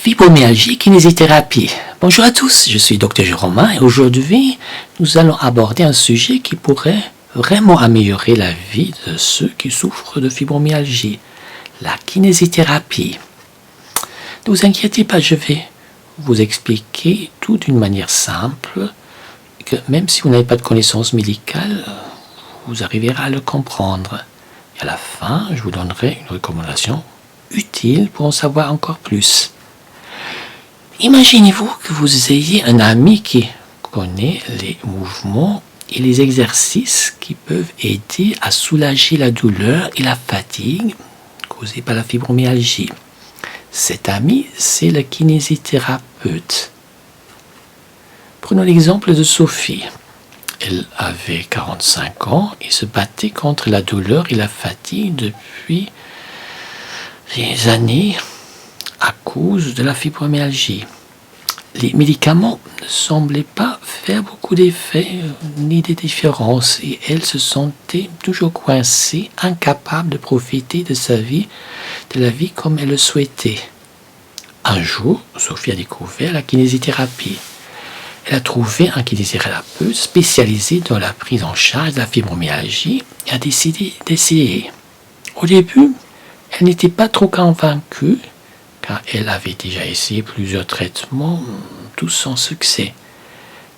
Fibromyalgie, kinésithérapie. Bonjour à tous, je suis Dr Jérôme et aujourd'hui, nous allons aborder un sujet qui pourrait vraiment améliorer la vie de ceux qui souffrent de fibromyalgie, la kinésithérapie. Ne vous inquiétez pas, je vais vous expliquer tout d'une manière simple, que même si vous n'avez pas de connaissances médicales, vous arriverez à le comprendre. Et à la fin, je vous donnerai une recommandation utile pour en savoir encore plus. Imaginez-vous que vous ayez un ami qui connaît les mouvements et les exercices qui peuvent aider à soulager la douleur et la fatigue causée par la fibromyalgie. Cet ami, c'est le kinésithérapeute. Prenons l'exemple de Sophie. Elle avait 45 ans et se battait contre la douleur et la fatigue depuis des années à cause de la fibromyalgie. Les médicaments ne semblaient pas faire beaucoup d'effets ni de différences et elle se sentait toujours coincée, incapable de profiter de la vie comme elle le souhaitait. Un jour, Sophie a découvert la kinésithérapie. Elle a trouvé un kinésithérapeute spécialisé dans la prise en charge de la fibromyalgie et a décidé d'essayer. Au début, elle n'était pas trop convaincue car elle avait déjà essayé plusieurs traitements, tous sans succès.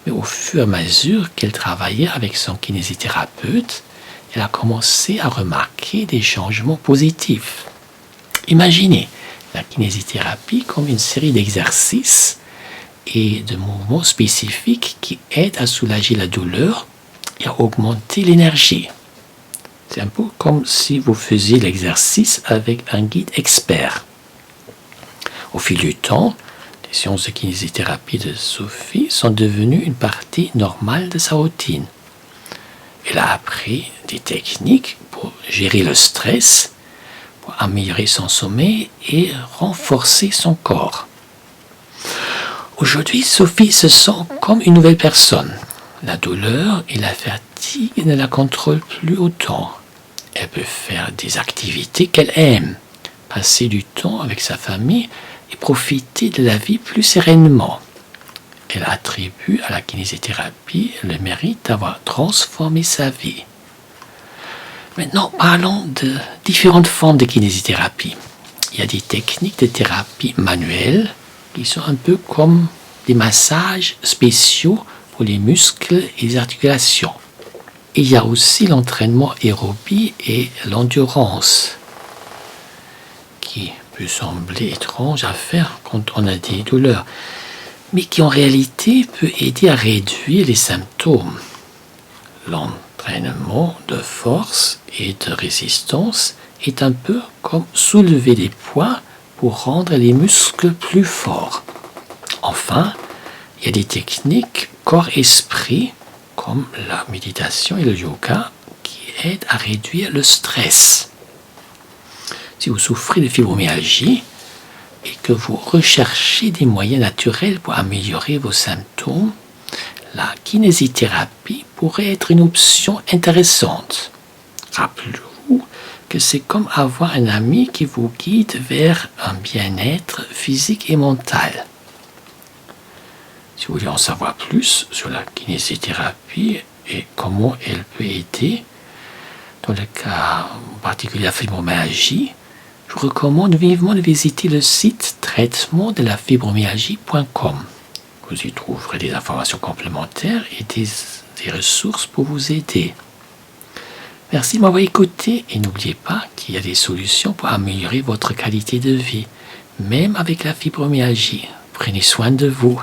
Mais au fur et à mesure qu'elle travaillait avec son kinésithérapeute, elle a commencé à remarquer des changements positifs. Imaginez la kinésithérapie comme une série d'exercices et de mouvements spécifiques qui aident à soulager la douleur et à augmenter l'énergie. C'est un peu comme si vous faisiez l'exercice avec un guide expert. Au fil du temps, les séances de kinésithérapie de Sophie sont devenues une partie normale de sa routine. Elle a appris des techniques pour gérer le stress, pour améliorer son sommeil et renforcer son corps. Aujourd'hui, Sophie se sent comme une nouvelle personne. La douleur et la fatigue ne la contrôlent plus autant. Elle peut faire des activités qu'elle aime, passer du temps avec sa famille et profiter de la vie plus sereinement. Elle attribue à la kinésithérapie le mérite d'avoir transformé sa vie. Maintenant, parlons de différentes formes de kinésithérapie. Il y a des techniques de thérapie manuelle qui sont un peu comme des massages spéciaux pour les muscles et les articulations. Il y a aussi l'entraînement aérobie et l'endurance, qui peut sembler étrange à faire quand on a des douleurs, mais qui en réalité peut aider à réduire les symptômes. L'entraînement de force et de résistance est un peu comme soulever des poids pour rendre les muscles plus forts. Enfin, il y a des techniques corps-esprit comme la méditation et le yoga qui aident à réduire le stress. Si vous souffrez de fibromyalgie et que vous recherchez des moyens naturels pour améliorer vos symptômes, la kinésithérapie pourrait être une option intéressante. Rappelez-vous que c'est comme avoir un ami qui vous guide vers un bien-être physique et mental. Si vous voulez en savoir plus sur la kinésithérapie et comment elle peut aider, dans le cas particulier de la fibromyalgie, je vous recommande vivement de visiter le site traitement-de-la-fibromyalgie.com. Vous y trouverez des informations complémentaires et des ressources pour vous aider. Merci de m'avoir écouté et n'oubliez pas qu'il y a des solutions pour améliorer votre qualité de vie, même avec la fibromyalgie. Prenez soin de vous.